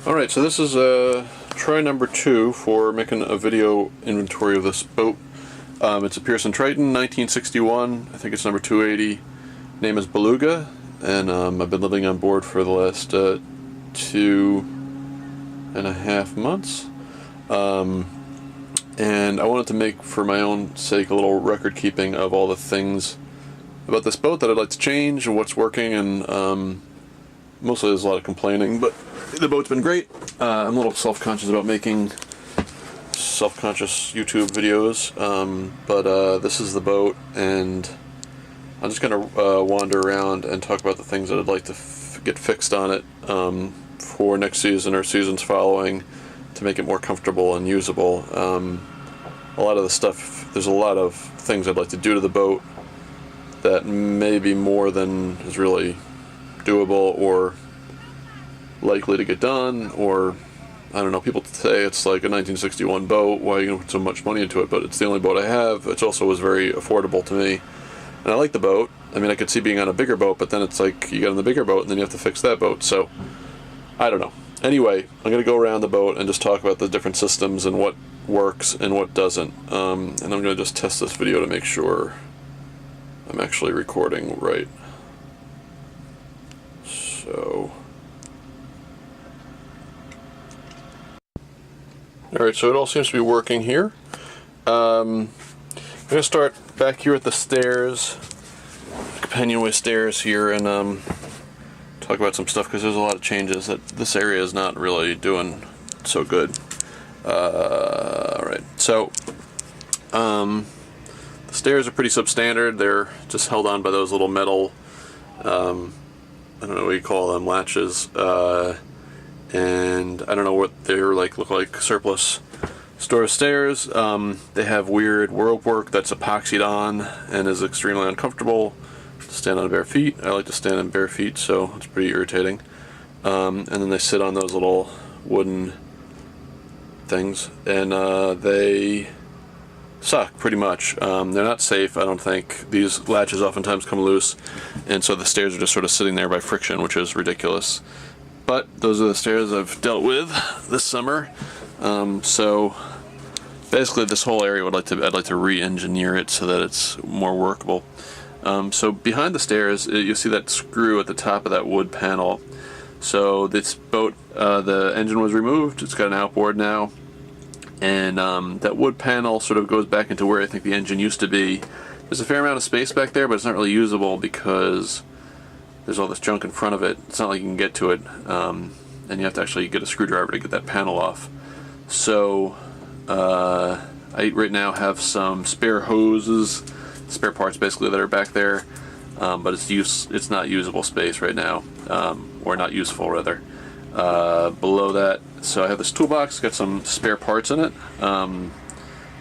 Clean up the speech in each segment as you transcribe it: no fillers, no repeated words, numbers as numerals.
Alright, so this is try number 2 for making a video inventory of this boat. It's a Triton 1961, I think it's number 280. Name is Beluga, and I've been living on board for the last 2.5 months. And I wanted to make, for my own sake, a little record keeping of all the things about this boat that I'd like to change and what's working, and mostly there's a lot of complaining, but the boat's been great. I'm a little self-conscious about making self-conscious YouTube videos, but this is the boat, and I'm just going to wander around and talk about the things that I'd like to get fixed on it for next season or seasons following to make it more comfortable and usable. A lot of the stuff, there's a lot of things I'd like to do to the boat that may be more than is really doable or likely to get done, or I don't know, people say it's like a 1961 boat, why are you going to put so much money into it? But it's the only boat I have. It also was very affordable to me, and I like the boat. I mean, I could see being on a bigger boat, but then it's like you get on the bigger boat and then you have to fix that boat, so I don't know. Anyway, I'm going to go around the boat and just talk about the different systems and what works and what doesn't, and I'm going to just test this video to make sure I'm actually recording right. So alright, so it all seems to be working here. I'm going to start back here at the stairs, companionway stairs here, and talk about some stuff, because there's a lot of changes that this area is not really doing so good. Alright, so the stairs are pretty substandard. They're just held on by those little metal, I don't know what you call them, latches, and I don't know what they're like, look like surplus store stairs. They have weird rope work that's epoxied on and is extremely uncomfortable to stand on bare feet. I like to stand on bare feet, so it's pretty irritating. And then they sit on those little wooden things, and they suck pretty much. They're not safe, I don't think. These latches oftentimes come loose, and so the stairs are just sort of sitting there by friction, which is ridiculous. But those are the stairs I've dealt with this summer. So basically, this whole area I'd like to re-engineer it so that it's more workable. So behind the stairs, you see that screw at the top of that wood panel. So this boat, the engine was removed. It's got an outboard now, and that wood panel sort of goes back into where I think the engine used to be. There's a fair amount of space back there, but it's not really usable because there's all this junk in front of it. It's not like you can get to it, and you have to actually get a screwdriver to get that panel off. So I right now have some spare hoses, spare parts basically, that are back there, but it's not usable space right now, or not useful rather. Below that, so I have this toolbox, got some spare parts in it,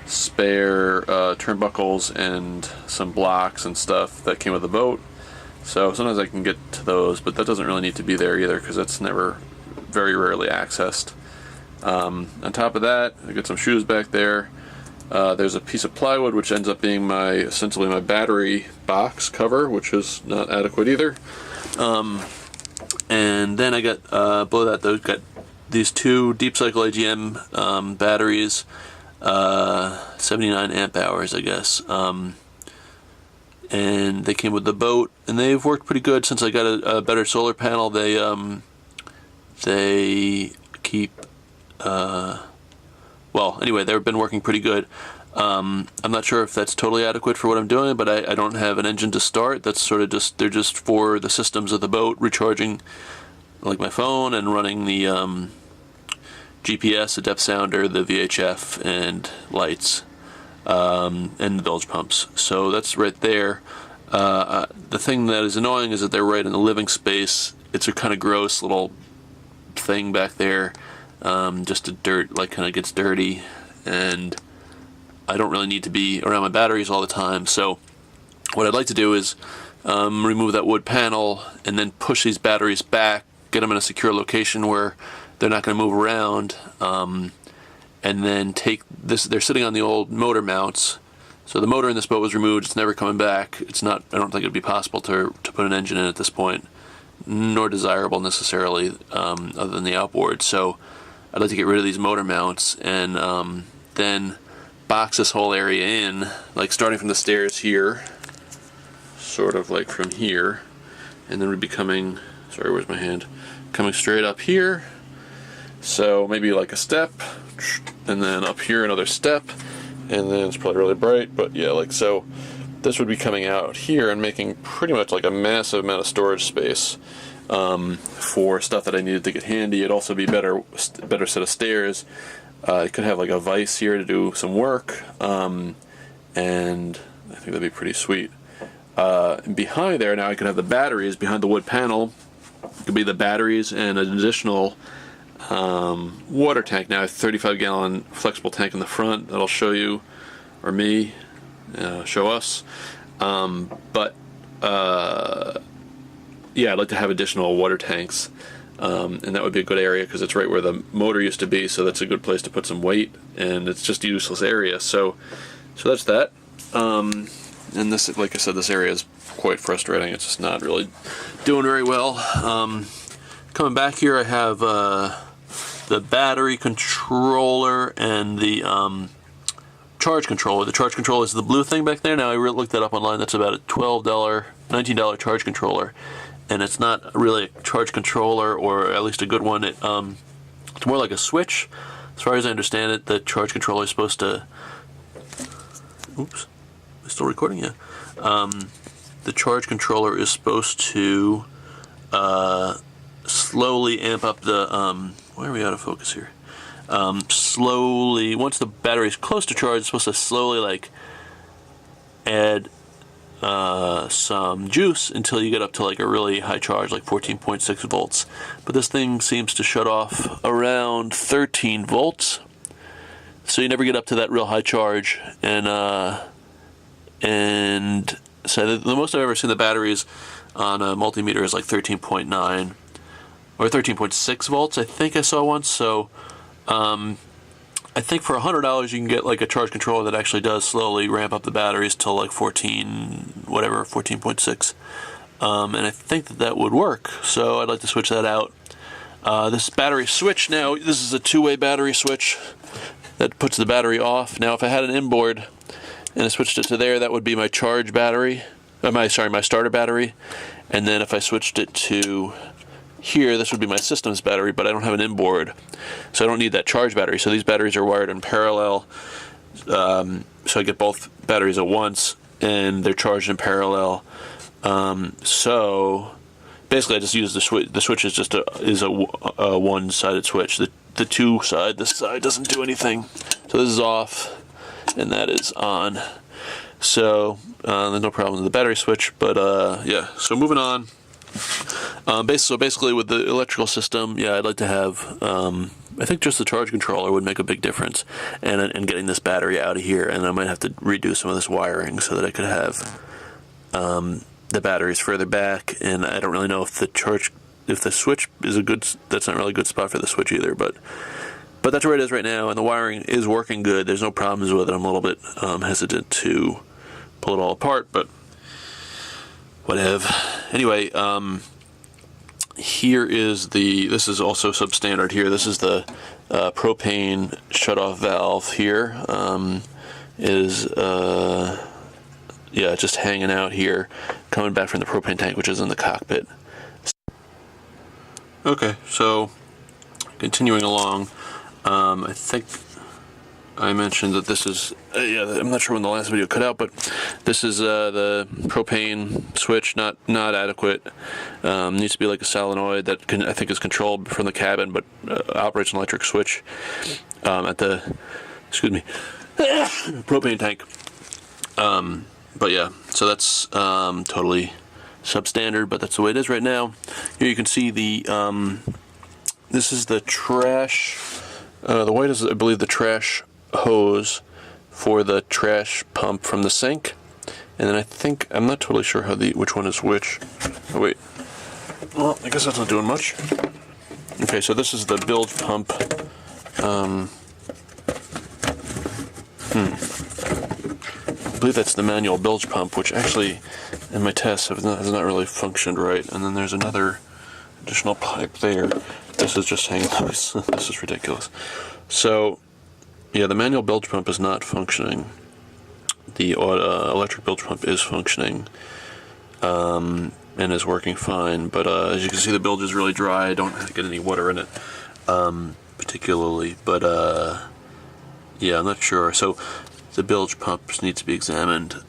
spare turnbuckles and some blocks and stuff that came with the boat. So sometimes I can get to those, but that doesn't really need to be there either, because that's very rarely accessed. On top of that, I got some shoes back there. There's a piece of plywood which ends up being essentially my battery box cover, which is not adequate either. And then I got below that, though, got these two Deep Cycle AGM batteries, 79 amp hours, I guess. And they came with the boat, and they've worked pretty good since I got a better solar panel. They keep well, anyway, they've been working pretty good. I'm not sure if that's totally adequate for what I'm doing, but I don't have an engine to start. That's sort of they're just for the systems of the boat, recharging like my phone and running the GPS, the depth sounder, the VHF, and lights, and the bilge pumps. So that's right there. The thing that is annoying is that they're right in the living space. It's a kind of gross little thing back there. Just a dirt, like, kind of gets dirty, and I don't really need to be around my batteries all the time. So what I'd like to do is remove that wood panel and then push these batteries back, get them in a secure location where they're not going to move around, and then take this. They're sitting on the old motor mounts, so the motor in this boat was removed. It's never coming back. It's not, I don't think it'd be possible to put an engine in at this point. nor desirable necessarily, other than the outboard. So I'd like to get rid of these motor mounts and then box this whole area in, like starting from the stairs here, sort of like from here, and then we'd be coming, sorry, where's my hand? Coming straight up here. So maybe like a step, and then up here another step, and then it's probably really bright, but yeah, like so. This would be coming out here and making pretty much like a massive amount of storage space for stuff that I needed to get handy. It'd also be better set of stairs. I could have like a vise here to do some work, and I think that'd be pretty sweet. And behind there now I could have the batteries behind the wood panel. It could be the batteries and an additional water tank. Now a 35-gallon flexible tank in the front that I'll show you, or me. Show us, but yeah, I'd like to have additional water tanks, and that would be a good area because it's right where the motor used to be, so that's a good place to put some weight, and it's just a useless area. So that's that. And this, like I said, this area is quite frustrating. It's just not really doing very well. Coming back here, I have the battery controller and the charge controller. The charge controller is the blue thing back there. Now I looked that up online. That's about a $12, $19 charge controller, and it's not really a charge controller, or at least a good one. It's more like a switch. As far as I understand it, the charge controller is supposed to. Oops, am I still recording? Yeah. The charge controller is supposed to slowly amp up the. Why are we out of focus here? Slowly, once the battery is close to charge, it's supposed to slowly like add some juice until you get up to like a really high charge, like 14.6 volts. But this thing seems to shut off around 13 volts, so you never get up to that real high charge. And so the most I've ever seen the batteries on a multimeter is like 13.9 or 13.6 volts. I think I saw once. So I think for $100 you can get like a charge controller that actually does slowly ramp up the batteries till like 14.6. And I think that would work. So I'd like to switch that out. This battery switch now, this is a two-way battery switch that puts the battery off. Now if I had an inboard and I switched it to there, that would be my charge battery, my starter battery. And then if I switched it to here, this would be my system's battery, but I don't have an inboard, so I don't need that charge battery. So these batteries are wired in parallel, so I get both batteries at once, and they're charged in parallel. So basically, I just use the switch. The switch is just a one-sided switch. The this side doesn't do anything. So this is off, and that is on. So there's no problem with the battery switch, but yeah. So moving on. So basically with the electrical system, yeah, I'd like to have, I think just the charge controller would make a big difference, and getting this battery out of here, and I might have to redo some of this wiring so that I could have the batteries further back. And I don't really know if the switch is that's not really a good spot for the switch either, but that's where it is right now, and the wiring is working good. There's no problems with it. I'm a little bit hesitant to pull it all apart, but whatever. Anyway, here is this is also substandard here. This is the propane shutoff valve here. Yeah, just hanging out here, coming back from the propane tank, which is in the cockpit. Okay, so continuing along, I think I mentioned that this is, yeah, I'm not sure when the last video cut out, but this is the propane switch, not adequate. Needs to be like a solenoid that I think is controlled from the cabin, but operates an electric switch at the, propane tank. But yeah, so that's totally substandard, but that's the way it is right now. Here you can see the, this is the trash, the white is, I believe, the trash hose for the trash pump from the sink, and then I think, I'm not totally sure which one is which. Oh wait, well, I guess that's not doing much. Okay, so this is the bilge pump. I believe that's the manual bilge pump, which actually in my tests has not really functioned right. And then there's another additional pipe there. This is just hanging loose. This is ridiculous. So, yeah, the manual bilge pump is not functioning. The electric bilge pump is functioning and is working fine. But as you can see, the bilge is really dry. I don't get any water in it particularly. But yeah, I'm not sure. So the bilge pumps need to be examined.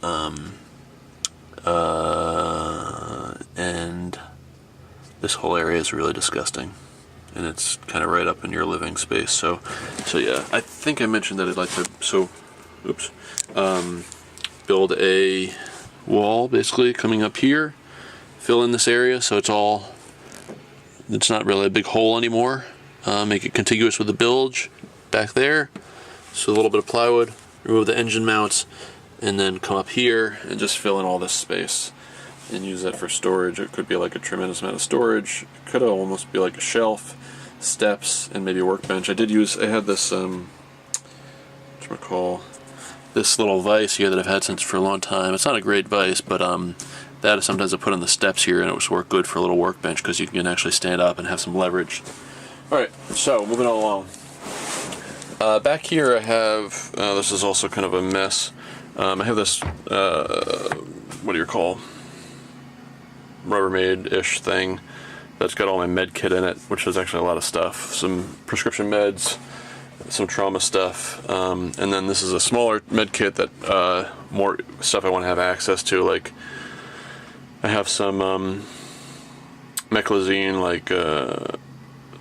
And this whole area is really disgusting, and it's kind of right up in your living space. So yeah, I think I mentioned that I'd like to build a wall basically coming up here, fill in this area so it's not really a big hole anymore. Make it contiguous with the bilge back there. So a little bit of plywood, remove the engine mounts, and then come up here and just fill in all this space and use that for storage. It could be like a tremendous amount of storage. It could almost be like a shelf, steps, and maybe a workbench. I had this this little vise here that I've had since for a long time. It's not a great vise, but that is sometimes I put on the steps here, and it was work good for a little workbench because you can actually stand up and have some leverage. Alright, so moving on along. Back here I have, this is also kind of a mess. I have this, what do you call, Rubbermaid-ish thing that's got all my med kit in it, which is actually a lot of stuff. Some prescription meds, some trauma stuff, and then this is a smaller med kit that more stuff I want to have access to. Like I have some meclizine, like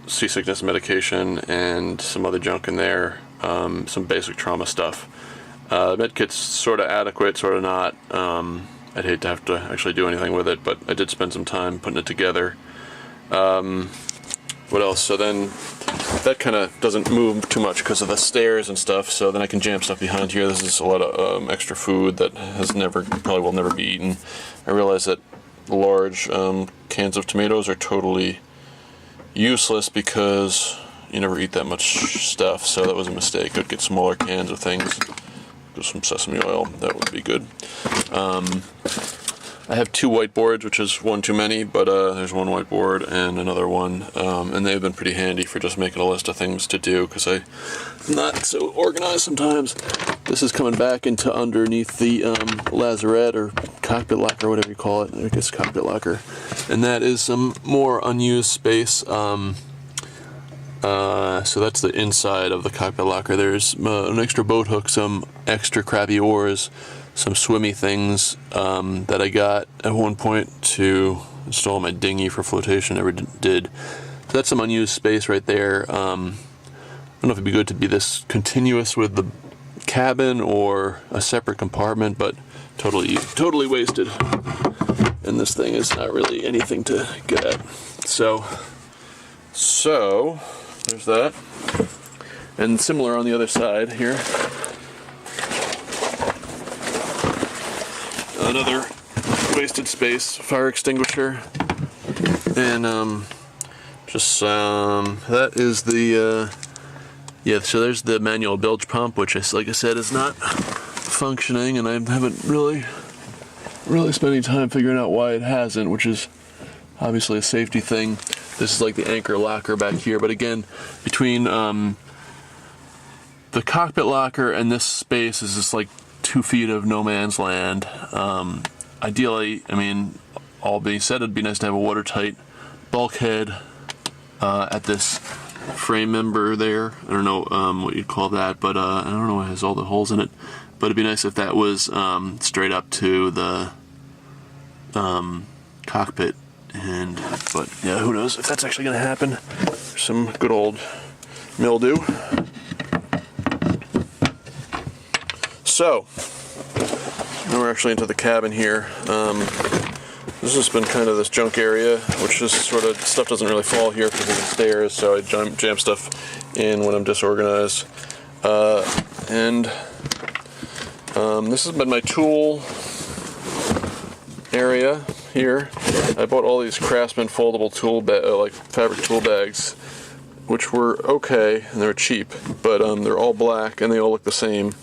seasickness medication, and some other junk in there. Some basic trauma stuff. Med kit's sort of adequate, sort of not. I'd hate to have to actually do anything with it, but I did spend some time putting it together. What else? So then that kind of doesn't move too much because of the stairs and stuff, so then I can jam stuff behind here. This is a lot of extra food that probably will never be eaten. I realize that large cans of tomatoes are totally useless because you never eat that much stuff, so that was a mistake. I'd get smaller cans of things. Some sesame oil, that would be good. I have 2 whiteboards, which is one too many, but there's one whiteboard and another one, and they've been pretty handy for just making a list of things to do because I'm not so organized sometimes. This is coming back into underneath the lazarette or cockpit locker, whatever you call it. I guess cockpit locker, and that is some more unused space. So that's the inside of the cockpit locker. There's an extra boat hook, some extra crappy oars, some swimmy things that I got at one point to install my dinghy for flotation. Never did. So that's some unused space right there. I don't know if it'd be good to be this continuous with the cabin or a separate compartment, but totally wasted. And this thing is not really anything to get at. So there's that. And similar on the other side here. Another wasted space, fire extinguisher. And that is the so there's the manual bilge pump, which like I said is not functioning, and I haven't really spent any time figuring out why it hasn't, which is obviously a safety thing. This is like the anchor locker back here, but again, between the cockpit locker and this space is just like 2 feet of no man's land. Ideally, I mean, all being said, it'd be nice to have a watertight bulkhead at this frame member there. I don't know what you'd call that, but I don't know, it has all the holes in it. But it'd be nice if that was straight up to the cockpit. But yeah, who knows if that's actually going to happen. There's some good old mildew. So, now we're actually into the cabin here. This has been kind of this junk area, which is sort of, stuff doesn't really fall here because of the stairs, so I jam stuff in when I'm disorganized. This has been my tool area here. I bought all these Craftsman foldable tool like fabric tool bags, which were okay and they're cheap, but they're all black and they all look the same,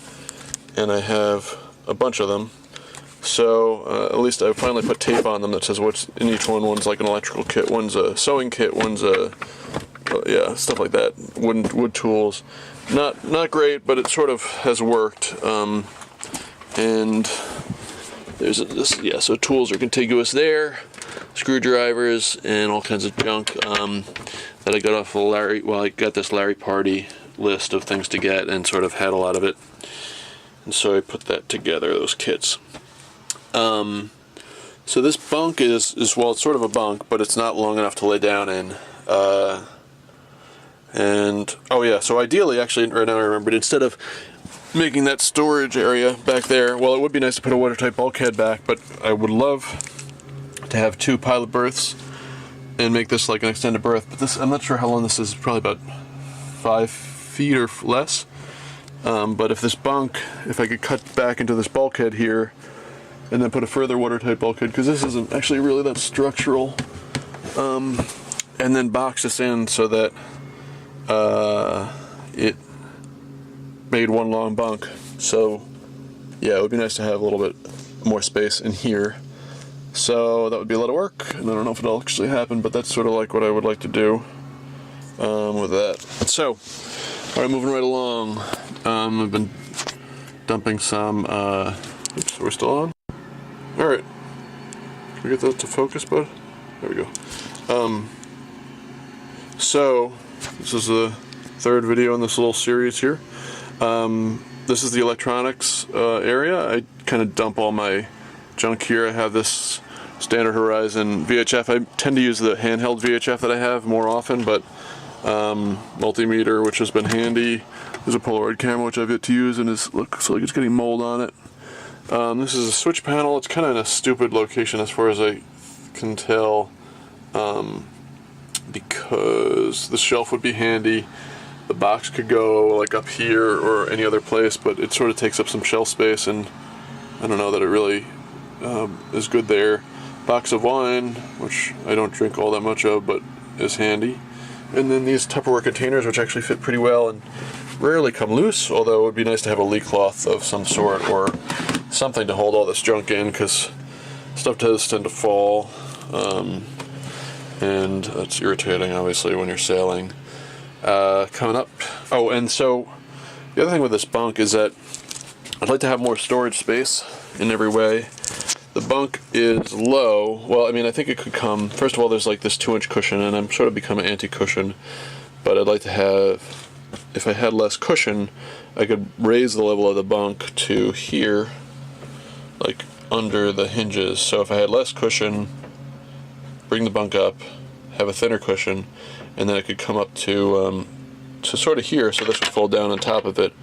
and I have a bunch of them. So at least I finally put tape on them that says what's in each one. One's like an electrical kit, one's a sewing kit, one's a yeah, stuff like that. Wood tools. Not great, but it sort of has worked. And there's this, yeah. So tools are contiguous there. Screwdrivers and all kinds of junk that I got off of Larry. Well, I got this Larry Party list of things to get and sort of had a lot of it. And so I put that together, those kits. So this bunk is well, it's sort of a bunk, but it's not long enough to lay down in. And oh yeah, so ideally, actually, right now I remembered, instead of making that storage area back there, well, it would be nice to put a watertight bulkhead back, but I would love to have 2 pilot berths and make this like an extended berth. But this, I'm not sure how long this is, probably about 5 feet or less. But if this bunk, if I could cut back into this bulkhead here and then put a further watertight bulkhead, because this isn't actually really that structural, and then box this in so that it made one long bunk. So yeah, it would be nice to have a little bit more space in here. So that would be a lot of work, and I don't know if it'll actually happen, but that's sort of like what I would like to do with that. So, alright, moving right along. I've been dumping some, oops, we're still on? Alright. Can we get that to focus, bud? There we go. So, this is the 3rd video in this little series here. This is the electronics area. I kind of dump all my junk here. I have this Standard Horizon VHF. I tend to use the handheld VHF that I have more often, but multimeter, which has been handy. There's a Polaroid camera, which I've yet to use, and it looks like it's getting mold on it. This is a switch panel. It's kind of in a stupid location as far as I can tell, because the shelf would be handy. The box could go like up here or any other place, but it sort of takes up some shelf space, and I don't know that it really is good there. Box of wine, which I don't drink all that much of, but is handy. And then these Tupperware containers, which actually fit pretty well and rarely come loose, although it would be nice to have a leak cloth of some sort or something to hold all this junk in, because stuff does tend to fall, and that's irritating, obviously, when you're sailing. Coming up, oh, and so the other thing with this bunk is that I'd like to have more storage space in every way. The bunk is low. Well, I mean, I think it could come, first of all, there's like this 2-inch cushion, and I'm sort of become an anti-cushion, but I'd like to have, if I had less cushion, I could raise the level of the bunk to here, like under the hinges. So if I had less cushion, bring the bunk up, have a thinner cushion, and then I could come up to sort of here, so this would fold down on top of it,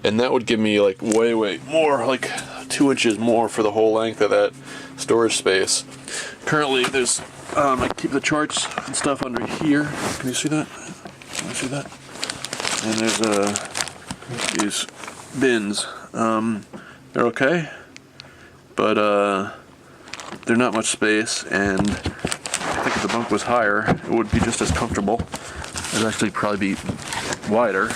and that would give me like way more, like 2 inches more for the whole length of that storage space. Currently, there's I keep the charts and stuff under here. Can you see that? Can you see that? And there's these bins. They're okay, but they're not much space, and I think if the bunk was higher, it would be just as comfortable. It'd actually probably be wider,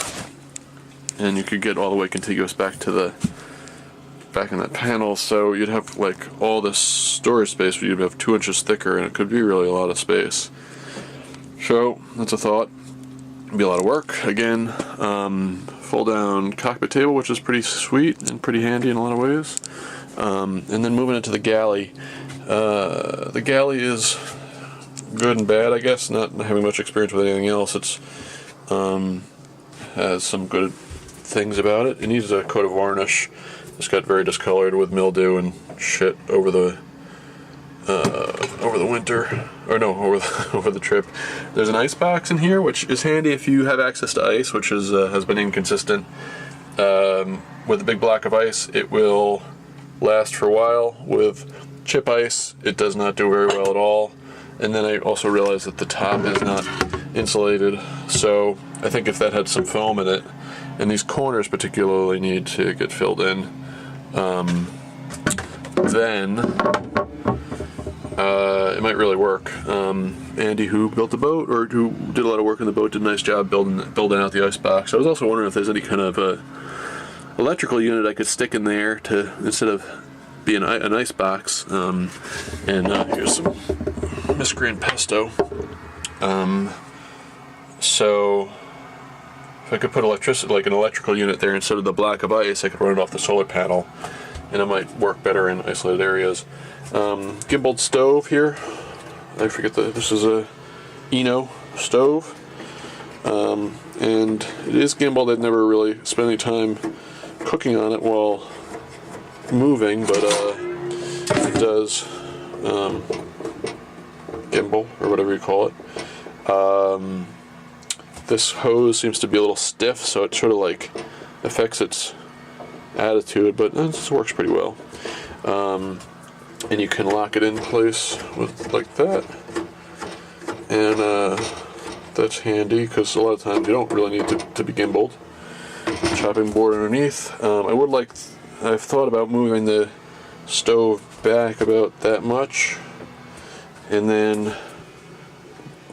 and you could get all the way contiguous back in that panel, so you'd have like all this storage space, but you'd have 2 inches thicker, and it could be really a lot of space. So that's a thought. It'd be a lot of work. Again, fold down cockpit table, which is pretty sweet and pretty handy in a lot of ways. And then moving into the galley. The galley is good and bad, I guess. Not having much experience with anything else, it's has some good things about it. It needs a coat of varnish. It's got very discolored with mildew and shit over the winter, or no, over the trip. There's an ice box in here, which is handy if you have access to ice, which is has been inconsistent. With a big block of ice, it will last for a while. With chip ice, it does not do very well at all. And then I also realized that the top is not insulated, so I think if that had some foam in it, and these corners particularly need to get filled in, then it might really work. Andy, who built the boat, or who did a lot of work on the boat, did a nice job building out the ice box. I was also wondering if there's any kind of electrical unit I could stick in there to, instead of be a nice box. And here's some miscreant pesto. So if I could put electricity, like an electrical unit there instead of the block of ice, I could run it off the solar panel, and it might work better in isolated areas. Gimbaled stove here. I forget that this is a Eno stove, and it is gimbaled. I've never really spent any time cooking on it while moving, but it does gimbal, or whatever you call it. This hose seems to be a little stiff, so it sort of like affects its attitude, but it works pretty well. And you can lock it in place with like that, and that's handy because a lot of times you don't really need to be gimbaled. Chopping board underneath. I've thought about moving the stove back about that much, and then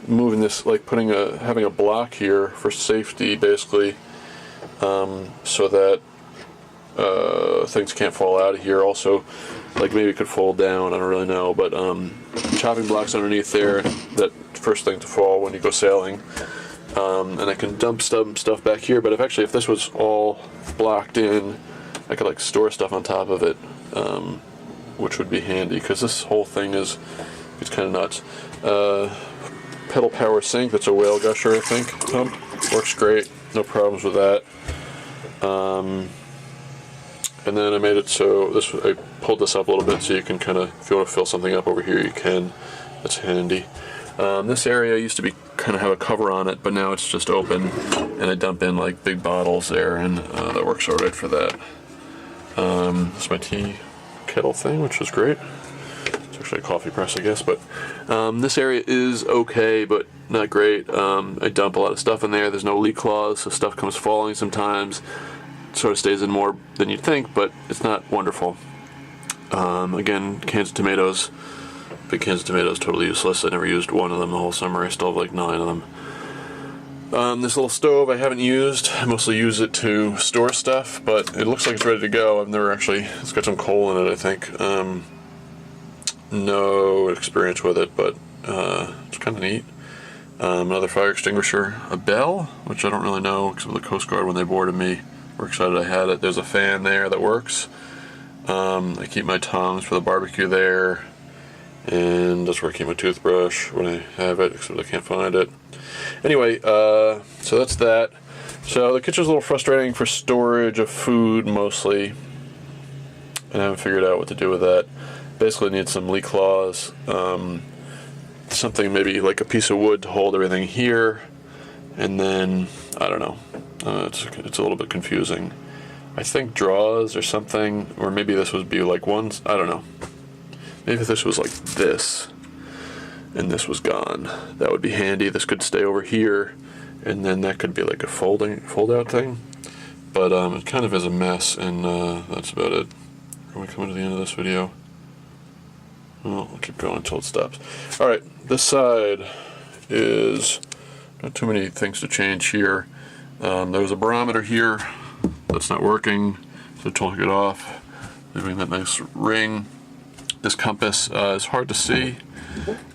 moving this, like having a block here for safety, basically, so that things can't fall out of here. Also, like maybe it could fold down, I don't really know, but chopping blocks underneath there, that first thing to fall when you go sailing. And I can dump some stuff back here, but if this was all blocked in, I could like store stuff on top of it, which would be handy, because this whole thing it's kind of nuts. Pedal power sink, that's a whale gusher, I think, pump. Works great, no problems with that. And then I made it so I pulled this up a little bit so you can kind of, if you want to fill something up over here, you can. That's handy. This area used to kind of have a cover on it, but now it's just open, and I dump in like big bottles there, and that works all right for that. This is my tea kettle thing, which is great. It's actually a coffee press, I guess, but this area is okay, but not great. I dump a lot of stuff in there. There's no leak claws, so stuff comes falling sometimes. It sort of stays in more than you'd think, but it's not wonderful. Again, cans of tomatoes. Big cans of tomatoes, totally useless. I never used one of them the whole summer. I still have like 9 of them. This little stove I haven't used. I mostly use it to store stuff, but it looks like it's ready to go. It's got some coal in it, I think. No experience with it, but it's kind of neat. Another fire extinguisher. A bell, which I don't really know, except for the Coast Guard when they boarded me. We're excited I had it. There's a fan there that works. I keep my tongs for the barbecue there. And that's where I keep my toothbrush when I have it, except I can't find it. Anyway, so that's that. So the kitchen's a little frustrating for storage of food, mostly. And I haven't figured out what to do with that. Basically need some leak claws. Something maybe like a piece of wood to hold everything here. And then, I don't know. It's a little bit confusing. I think drawers or something. Or maybe this would be like ones. I don't know. Maybe if this was like this, and this was gone, that would be handy. This could stay over here, and then that could be like a fold-out thing. But it kind of is a mess, and that's about it. Are we coming to the end of this video? Well, I'll keep going until it stops. Alright, this side is not too many things to change here. There's a barometer here that's not working, so took it off, leaving that nice ring. This compass is hard to see,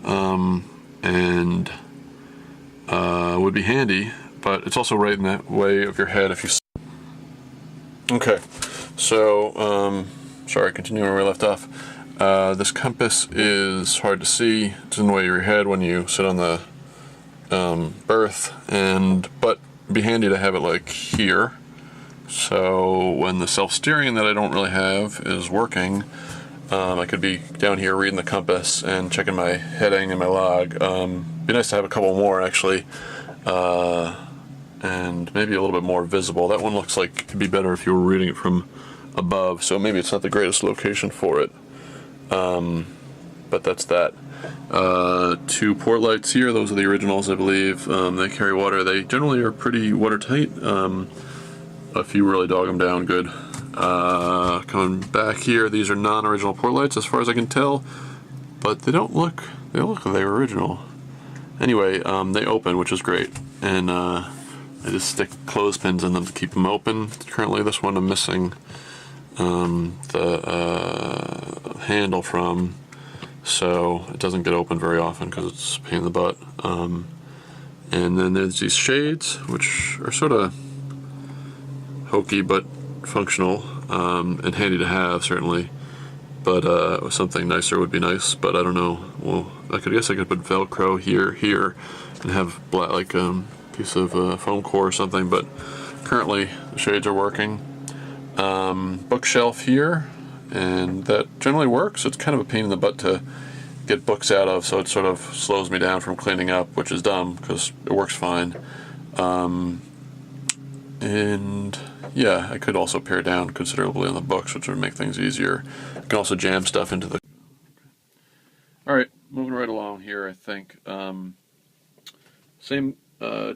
and would be handy, but it's also right in the way of your head if you... Okay, so, sorry, continuing where we left off. This compass is hard to see. It's in the way of your head when you sit on the berth, but it'd be handy to have it like here. So when the self-steering that I don't really have is working, I could be down here reading the compass and checking my heading and my log. Be nice to have a couple more, actually, and maybe a little bit more visible. That one looks like it'd be better if you were reading it from above, so maybe it's not the greatest location for it. But that's that. 2 port lights here. Those are the originals, I believe. They carry water. They generally are pretty watertight. If you really dog them down good. Coming back here, these are non-original port lights as far as I can tell, but they look like they were original. Anyway, they open, which is great, and I just stick clothespins in them to keep them open. Currently this one I'm missing the handle from, so it doesn't get open very often because it's a pain in the butt. And then there's these shades, which are sort of hokey but functional, and handy to have, certainly. But something nicer would be nice, but I don't know. Well, guess I could put Velcro here, and have black, like piece of foam core or something, but currently the shades are working. Bookshelf here, and that generally works. It's kind of a pain in the butt to get books out of, so it sort of slows me down from cleaning up, which is dumb because it works fine. And yeah, I could also pare down considerably on the books, which would make things easier. I can also jam stuff into the... Alright, moving right along here, I think. Same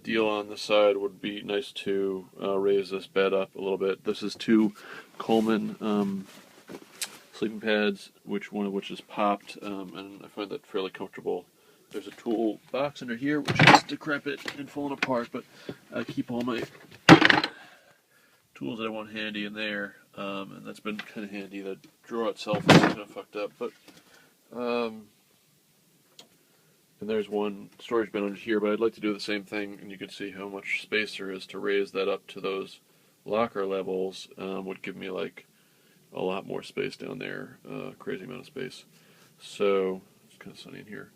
deal on this side. Would be nice to raise this bed up a little bit. This is two Coleman sleeping pads, one of which is popped, and I find that fairly comfortable. There's a tool box under here, which is decrepit and falling apart, but I keep all my tools that I want handy in there, and that's been kind of handy. The drawer itself is kind of fucked up, but and there's one storage bin under here, but I'd like to do the same thing, and you can see how much space there is to raise that up to those locker levels. Would give me like a lot more space down there, crazy amount of space. So it's kind of sunny in here.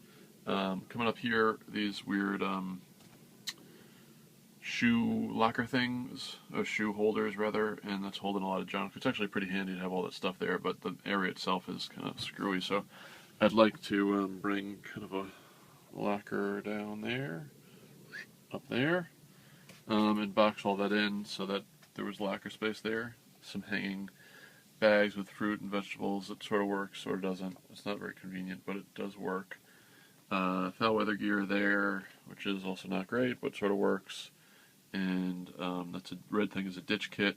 Coming up here, these weird shoe locker things, shoe holders rather, and that's holding a lot of junk. It's actually pretty handy to have all that stuff there, but the area itself is kind of screwy, so I'd like to bring kind of a locker down there, up there, and box all that in so that there was locker space there. Some hanging bags with fruit and vegetables. It sort of works, sort of doesn't. It's not very convenient, but it does work. Foul weather gear there, which is also not great, but sort of works. And that's a red thing is a ditch kit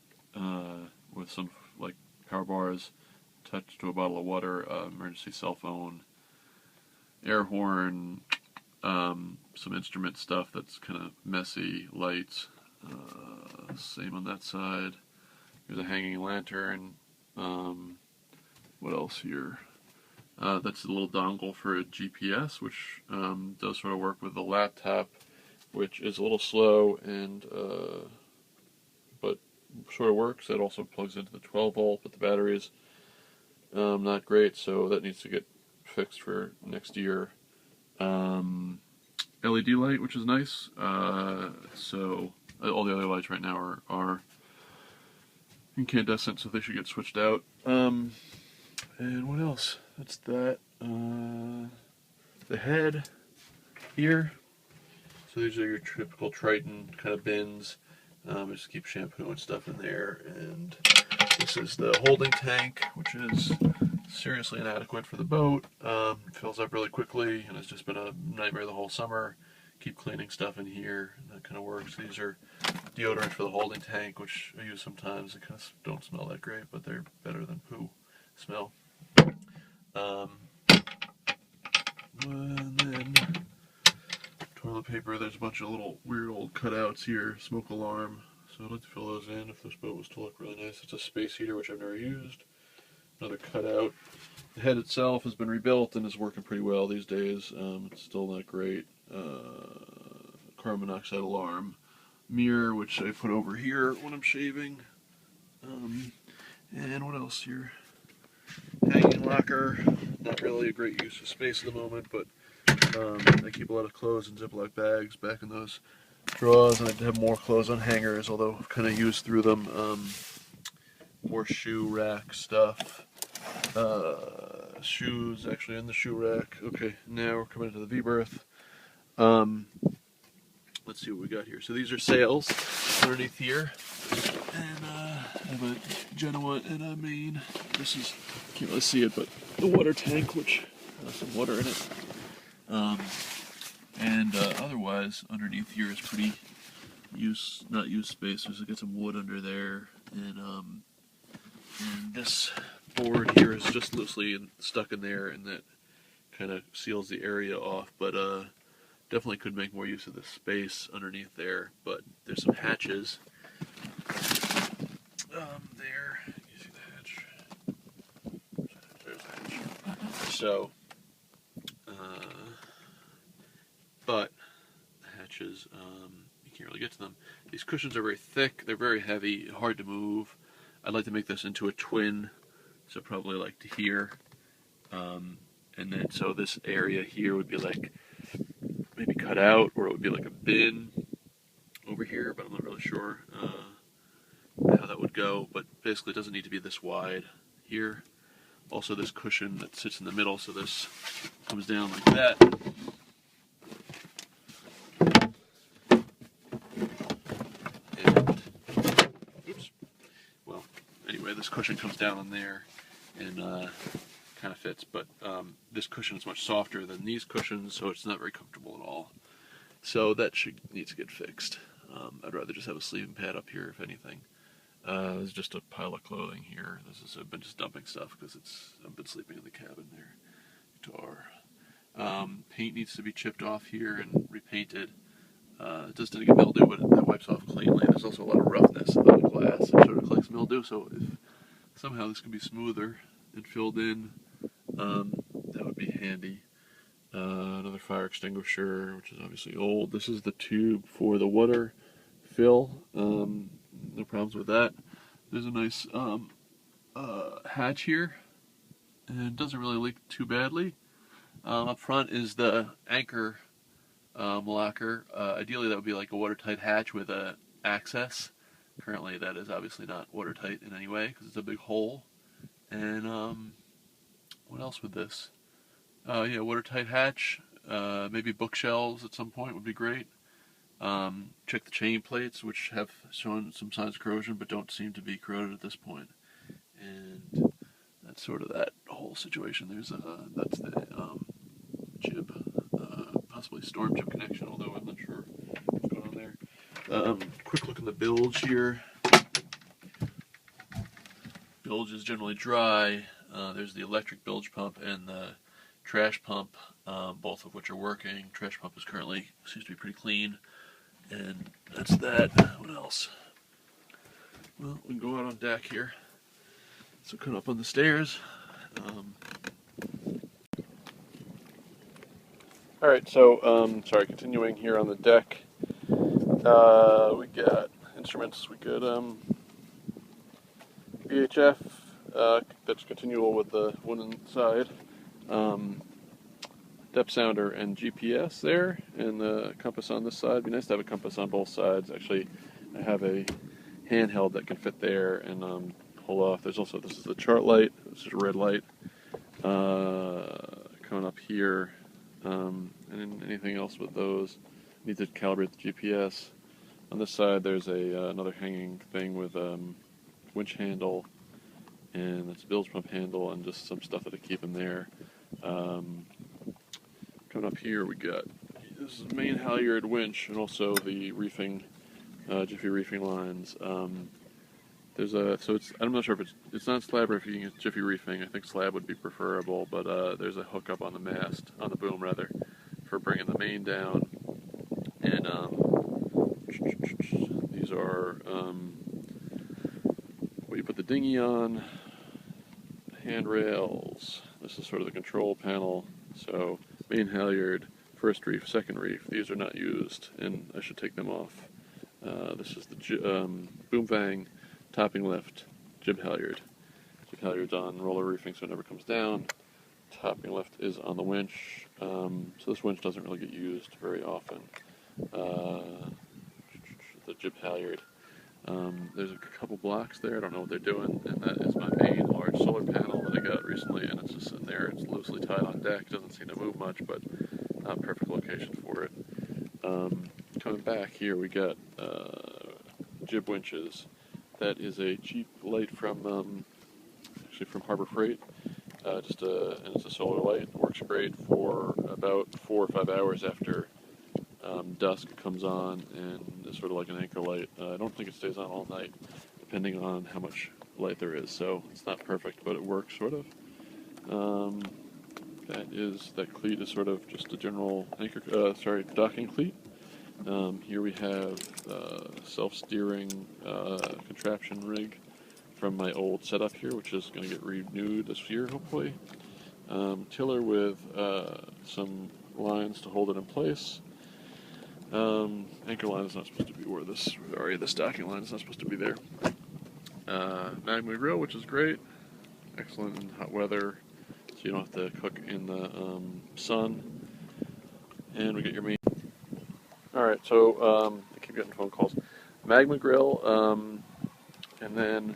with some like power bars attached to a bottle of water, emergency cell phone, air horn, some instrument stuff that's kind of messy, lights. Same on that side. There's a hanging lantern. What else here? That's a little dongle for a GPS, which does sort of work with the laptop, which is a little slow and but sort of works. That also plugs into the 12 volt, but the battery is not great, so that needs to get fixed for next year. LED light, which is nice. So all the other lights right now are incandescent, so they should get switched out. And what else? That's that. The head here. So these are your typical Triton kind of bins. I just keep shampoo and stuff in there. And this is the holding tank, which is seriously inadequate for the boat. It fills up really quickly, and it's just been a nightmare the whole summer. Keep cleaning stuff in here, and that kind of works. These are deodorant for the holding tank, which I use sometimes. They kind of don't smell that great, but they're better than poo smell. And then toilet paper. There's a bunch of little weird old cutouts here. Smoke alarm. So I'd like to fill those in if this boat was to look really nice. It's a space heater, which I've never used. Another cutout. The head itself has been rebuilt and is working pretty well these days. It's still not great. Carbon monoxide alarm. Mirror, which I put over here when I'm shaving. And what else here? Hanging locker. Not really a great use of space at the moment, but I keep a lot of clothes in Ziploc bags back in those drawers, and I have more clothes on hangers, although I've kind of used through them. More shoe rack stuff. Shoes actually in the shoe rack. Okay, now we're coming into the V-berth. Let's see what we got here. So these are sails underneath here, and I have a Genoa and a Maine. This is, can't really see it, but the water tank, which has some water in it. Otherwise, underneath here is pretty not use space. There's got some wood under there, and this board here is just loosely stuck in there, and that kind of seals the area off. But definitely could make more use of the space underneath there. But there's some hatches there. You see the hatch? So, but the hatches, you can't really get to them. These cushions are very thick, they're very heavy, hard to move. I'd like to make this into a twin, so probably like to here. And then so this area here would be like maybe cut out, or it would be like a bin over here, but I'm not really sure how that would go. But basically it doesn't need to be this wide here. Also this cushion that sits in the middle, so this comes down like that. And, oops. Well, anyway, this cushion comes down on there and kind of fits, but this cushion is much softer than these cushions, so it's not very comfortable at all. So that needs to get fixed. I'd rather just have a sleeping pad up here, if anything. There's just a pile of clothing here. I've been just dumping stuff because I've been sleeping in the cabin there. Guitar. Paint needs to be chipped off here and repainted. It does tend to get mildew, but that wipes off cleanly. There's also a lot of roughness on the glass. It sort of collects mildew, so if somehow this could be smoother and filled in, that would be handy. Another fire extinguisher, which is obviously old. This is the tube for the water fill. No problems with that. There's a nice hatch here, and it doesn't really leak too badly. Up front is the anchor locker. Ideally that would be like a watertight hatch with a access. Currently that is obviously not watertight in any way because it's a big hole. And what else with this? Yeah, watertight hatch. Maybe bookshelves at some point would be great. Check the chain plates, which have shown some signs of corrosion but don't seem to be corroded at this point. And that's sort of that whole situation. That's the jib, possibly storm jib connection, although I'm not sure what's going on there. Quick look in the bilge here. Bilge is generally dry. There's the electric bilge pump and the trash pump, both of which are working. Trash pump seems to be pretty clean. And that's that. What else? Well, we can go out on deck here. So come up on the stairs. Alright, so, continuing here on the deck. We got instruments. We got VHF, that's continual with the one inside. Depth sounder and GPS there, and the compass on this side. It'd be nice to have a compass on both sides. Actually, I have a handheld that can fit there and pull off. This is the chart light. This is a red light coming up here, and anything else with those. Need to calibrate the GPS. On this side, there's another hanging thing with winch handle, and that's a bilge pump handle, and just some stuff that I keep in there. Coming up here, we got this is the main halyard winch, and also the reefing, jiffy reefing lines. I'm not sure if it's not slab reefing, it's jiffy reefing. I think slab would be preferable, but there's a hook up on the mast, on the boom rather, for bringing the main down. And these are what you put the dinghy on, handrails. This is sort of the control panel. So main halyard, first reef, second reef. These are not used, and I should take them off. This is the boom vang, topping lift, jib halyard. Jib halyard's on roller reefing, so it never comes down. Topping lift is on the winch. So this winch doesn't really get used very often. The jib halyard. There's a couple blocks there. I don't know what they're doing, and that is my main large solar panel that I got recently, and it's just sitting there. It's loosely tied on deck. Doesn't seem to move much, but not a perfect location for it. Coming back here, we got jib winches. That is a cheap light from Harbor Freight. And it's a solar light. It works great for about 4 or 5 hours after dusk. It comes on, and it's sort of like an anchor light. I don't think it stays on all night, depending on how much light there is. So it's not perfect, but it works sort of. That cleat is sort of just a general docking cleat. Here we have self-steering contraption rig from my old setup here, which is going to get renewed this year, hopefully. Tiller with some lines to hold it in place. Anchor line is not supposed to be where this, sorry, the stocking line is not supposed to be there. Magma grill, which is great. Excellent in hot weather, so you don't have to cook in the sun. And we get your meat. Alright, so I keep getting phone calls. Magma grill, and then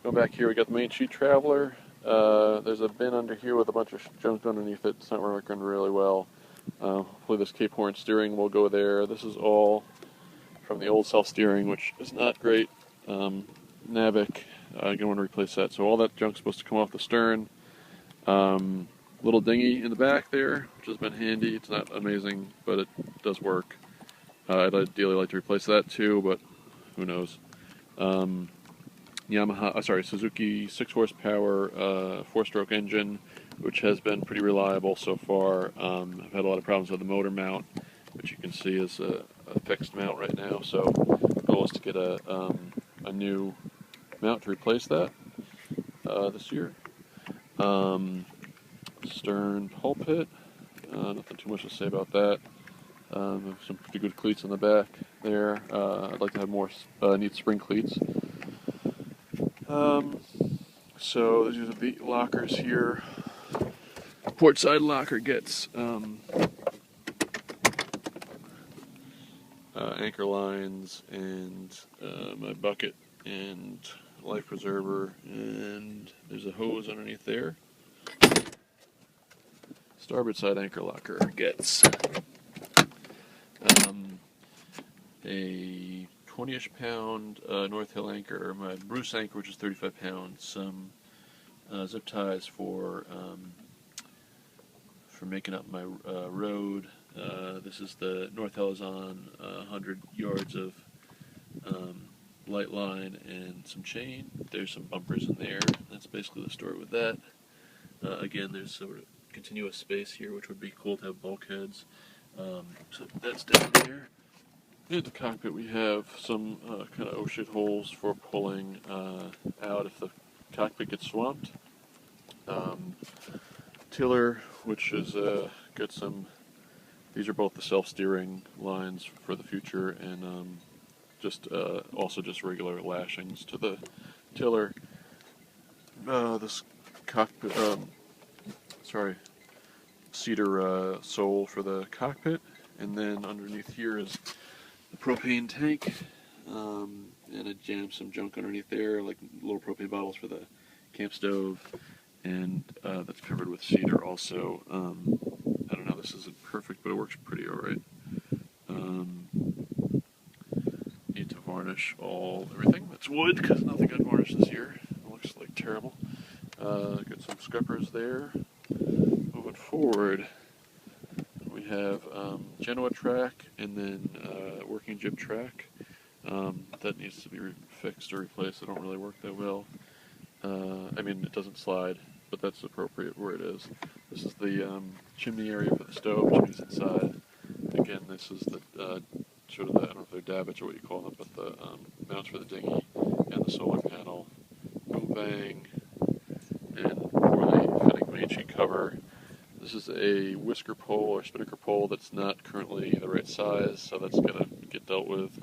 going back here, we got the main sheet traveler. There's a bin under here with a bunch of junk underneath it. It's not working really well. Hopefully this Cape Horn steering will go there. This is all from the old self-steering, which is not great. Navic, I'm going to want to replace that. So all that junk's supposed to come off the stern. Little dinghy in the back there, which has been handy. It's not amazing, but it does work. I'd ideally like to replace that too, but who knows. Suzuki 6 horsepower 4-stroke engine, which has been pretty reliable so far. I've had a lot of problems with the motor mount, which you can see is a fixed mount right now. So the goal is to get a new mount to replace that this year. Stern pulpit, nothing too much to say about that. Some pretty good cleats in the back there. I'd like to have more neat spring cleats. So these are the lockers here. Port side locker gets anchor lines and my bucket and life preserver, and there's a hose underneath there. Starboard side anchor locker gets a 20-ish pound North Hill anchor, my Bruce anchor, which is 35 pounds, some zip ties for making up my road. This is the North Hill is on 100 yards of light line and some chain. There's some bumpers in there. That's basically the story with that. Again, there's sort of continuous space here, which would be cool to have bulkheads. So that's down there. In the cockpit, we have some kind of O-shit holes for pulling out if the cockpit gets swamped. Tiller, which is got some. These are both the self-steering lines for the future, and also just regular lashings to the tiller. This cockpit, cedar sole for the cockpit, and then underneath here is the propane tank, and I jammed some junk underneath there, like little propane bottles for the camp stove, and that's covered with cedar also. I don't know, this isn't perfect, but it works pretty alright. Need to varnish everything that's wood, because nothing got varnished this year. It looks like terrible. Got some scuppers there. Moving forward, we have Genoa track and then working jib track. That needs to be fixed or replaced. It don't really work that well. I mean, it doesn't slide, but that's appropriate where it is. This is the chimney area for the stove. Chimney's inside. Again, this is the sort of the, I don't know if they're davits or what you call them, but the mounts for the dinghy and the solar panel. Boom bang. And for the fitting main sheet cover, this is a whisker pole or spinnaker pole that's not currently the right size, so that's going to get dealt with.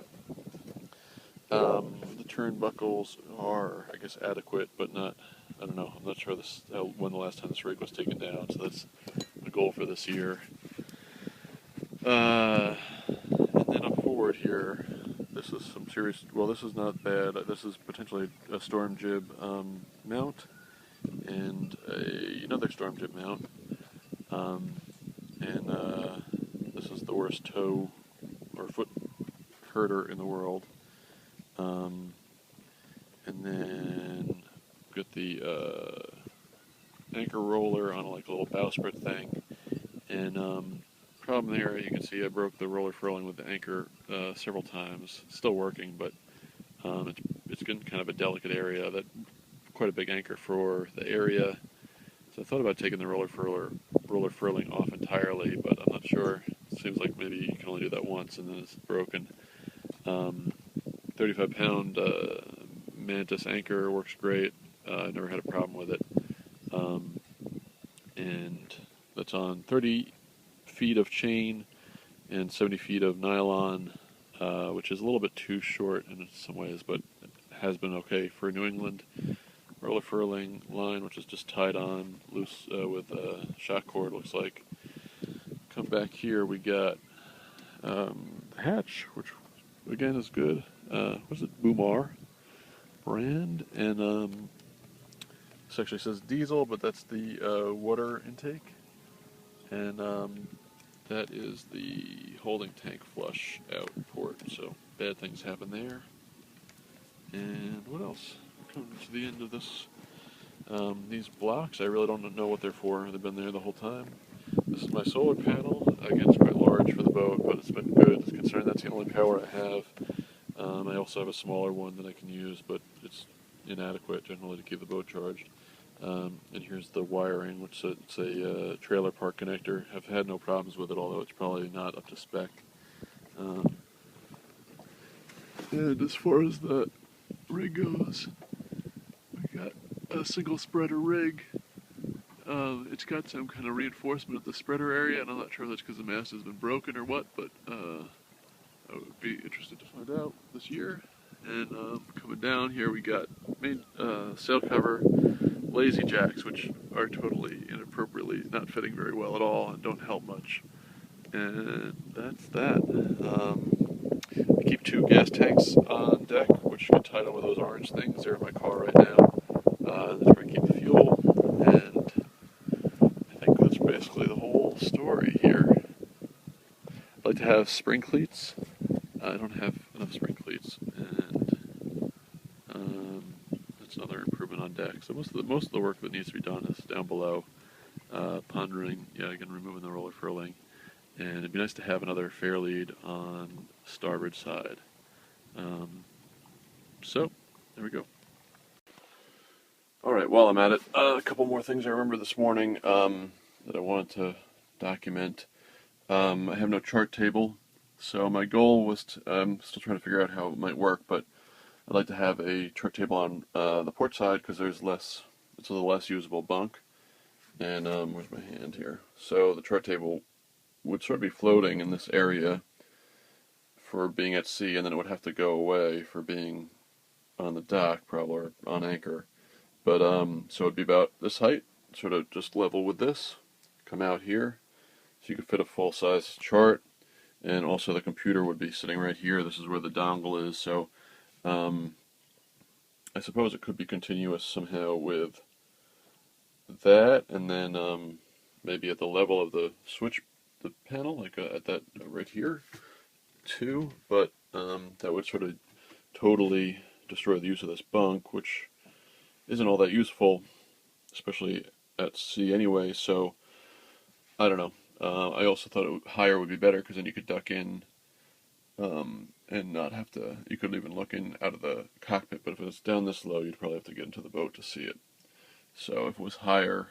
The turnbuckles are, I guess, adequate, but not, I don't know, I'm not sure when the last time this rig was taken down, so that's the goal for this year. And then up forward here, this is some serious, well, this is not bad. This is potentially a storm jib mount and another storm jib mount. This is the worst toe or foot herder in the world. And then got the anchor roller on like a little bowsprit thing. And problem there, you can see I broke the roller furling with the anchor several times. It's still working, but it's getting kind of a delicate area. That quite a big anchor for the area. So I thought about taking the roller furling off entirely, but I'm not sure. It seems like maybe you can only do that once and then it's broken. 35-pound Mantis anchor works great. I never had a problem with it. and that's on 30 feet of chain and 70 feet of nylon, which is a little bit too short in some ways, but it has been okay for New England. Roller furling line, which is just tied on loose with a shock cord, looks like. Come back here, we got Hatch, which again is good. What's it? Boomar brand, and this actually says diesel, but that's the water intake, and that is the holding tank flush out port. So bad things happen there. And what else? We're coming to the end of this. These blocks, I really don't know what they're for. They've been there the whole time. This is my solar panel. Again, it's quite large for the boat, but it's been good. Considering that's the only power I have. I also have a smaller one that I can use, but it's inadequate generally to keep the boat charged. And here's the wiring, which it's a trailer park connector. I've had no problems with it, although it's probably not up to spec. And as far as the rig goes, we got a single spreader rig. It's got some kind of reinforcement at the spreader area, and I'm not sure if that's because the mast has been broken or what, but I would be interested to find out this year. And coming down here, we got main sail cover, lazy jacks, which are totally inappropriately not fitting very well at all and don't help much. And that's that. I keep 2 gas tanks on deck, which get tied on with those orange things. They're in my car right now. That's where I keep the fuel, and I think that's basically the whole story here. I'd like to have spring cleats. I don't have enough spring cleats, and that's another improvement on deck. So most of the work that needs to be done is down below. Pondering, again, removing the roller furling. And it'd be nice to have another fair lead on starboard side. So, there we go. Alright, while I'm at it, a couple more things I remember this morning that I wanted to document. I have no chart table, so my goal was to, I'm still trying to figure out how it might work, but I'd like to have a chart table on the port side because there's less, it's a little less usable bunk. And where's my hand here? So the chart table would sort of be floating in this area for being at sea, and then it would have to go away for being on the dock, probably, or on anchor. But so it'd be about this height, sort of just level with this, come out here, so you could fit a full-size chart, and also the computer would be sitting right here. This is where the dongle is, so I suppose it could be continuous somehow with that, and then maybe at the level of the switch, the panel, like at that right here, too. But that would sort of totally destroy the use of this bunk, which isn't all that useful, especially at sea anyway. So I don't know. I also thought higher would be better because then you could duck in and not have to. You couldn't even look in out of the cockpit. But if it was down this low, you'd probably have to get into the boat to see it. So if it was higher,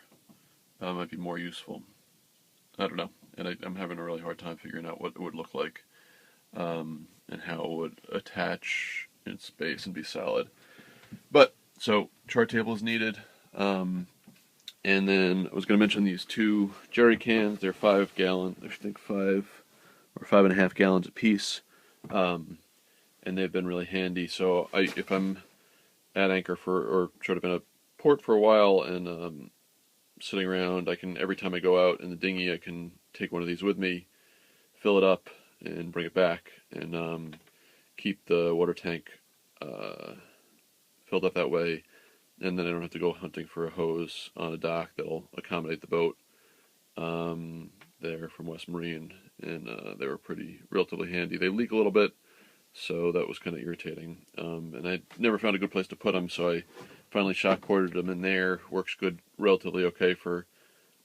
it might be more useful. I don't know, and I'm having a really hard time figuring out what it would look like and how it would attach in space and be solid. But, so, chart table is needed, and then I was going to mention these 2 jerry cans. They're 5 gallon, I think 5 or 5.5 gallons a piece, and they've been really handy. So if I'm at anchor or sort of in a port for a while and sitting around, I can, every time I go out in the dinghy, I can take one of these with me, fill it up, and bring it back, and keep the water tank filled up that way, and then I don't have to go hunting for a hose on a dock that'll accommodate the boat there from West Marine, and they were relatively handy. They leak a little bit, so that was kind of irritating, and I never found a good place to put them, so I finally shock corded them in there. Works good, relatively okay for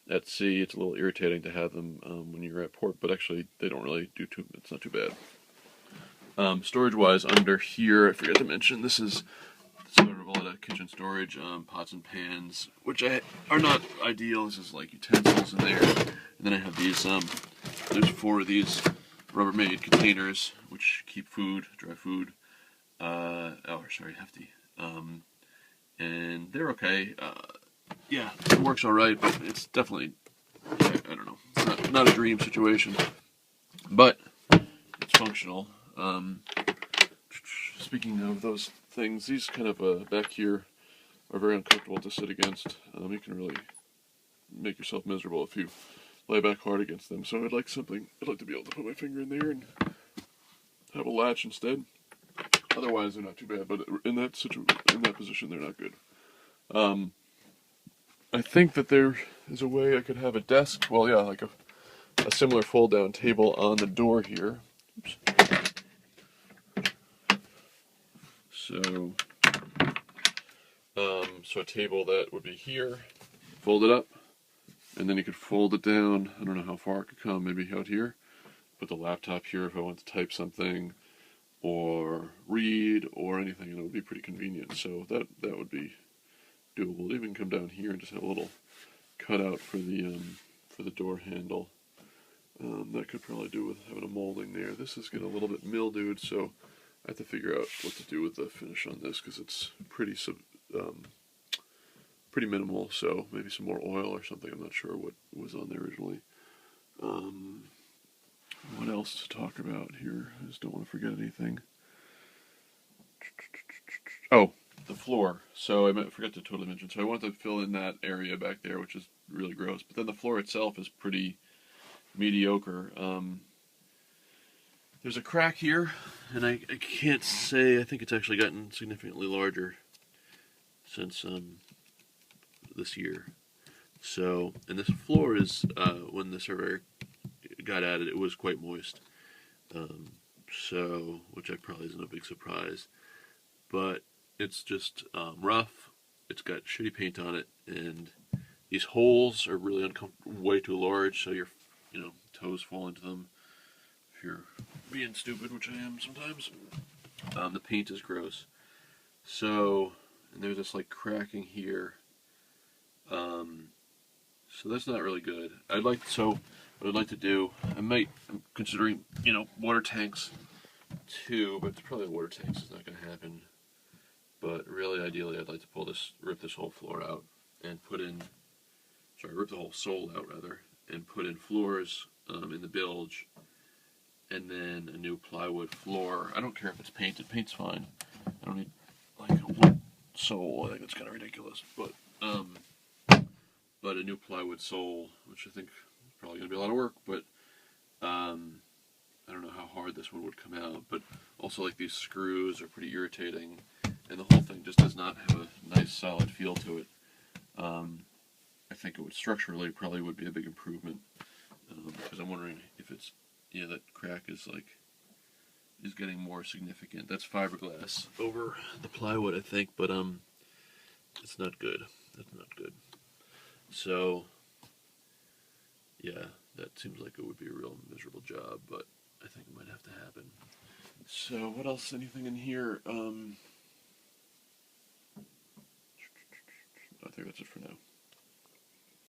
at sea. It's a little irritating to have them when you're at port, but actually they don't really do too. It's not too bad. Storage-wise, under here, I forgot to mention, this is sort of a lot of kitchen storage, pots and pans, which are not ideal. This is like utensils in there, and then I have these. There's 4 of these Rubbermaid containers, which keep food, dry food. Hefty. And they're okay. yeah, it works all right, but it's definitely, I don't know, it's not a dream situation, but it's functional. Speaking of those things, these kind of back here are very uncomfortable to sit against. You can really make yourself miserable if you lay back hard against them. So I'd like to be able to put my finger in there and have a latch instead. Otherwise, they're not too bad, but in that position, they're not good. I think that there is a way I could have a desk. Well, yeah, like a similar fold-down table on the door here. Oops. So, so a table that would be here, fold it up, and then you could fold it down. I don't know how far it could come, maybe out here. Put the laptop here if I want to type something, or read, or anything, and it would be pretty convenient. So that would be doable. Even come down here and just have a little cutout for the door handle. That could probably do with having a molding there. This is getting a little bit mildewed, so I have to figure out what to do with the finish on this because it's pretty minimal. So maybe some more oil or something. I'm not sure what was on there originally. What else to talk about here? I just don't want to forget anything. Oh, the floor. So I forgot to totally mention. So I wanted to fill in that area back there, which is really gross. But then the floor itself is pretty mediocre. There's a crack here, and I can't say. I think it's actually gotten significantly larger since this year. So, and this floor is when the surveyor got at it, it was quite moist. So, which probably isn't a big surprise, but it's just rough. It's got shitty paint on it, and these holes are really way too large, so your toes fall into them if you're being stupid, which I am sometimes. The paint is gross. So, and there's this like cracking here. So that's not really good. What I'd like to do, I'm considering, water tanks too, but probably water tanks is not going to happen. But really, ideally, I'd like to rip this whole floor out and rip the whole sole out rather, and put in floors in the bilge, and then a new plywood floor. I don't care if it's painted. Paint's fine. I don't need like a wood sole. I think that's kind of ridiculous, but a new plywood sole, which I think is probably going to be a lot of work, but I don't know how hard this one would come out. But also, like, these screws are pretty irritating, and the whole thing just does not have a nice solid feel to it. I think it would structurally probably would be a big improvement, because I'm wondering if it's that crack is getting more significant. That's fiberglass over the plywood, I think, but it's not good. That's not good. So yeah, that seems like it would be a real miserable job, but I think it might have to happen. So what else? Anything in here?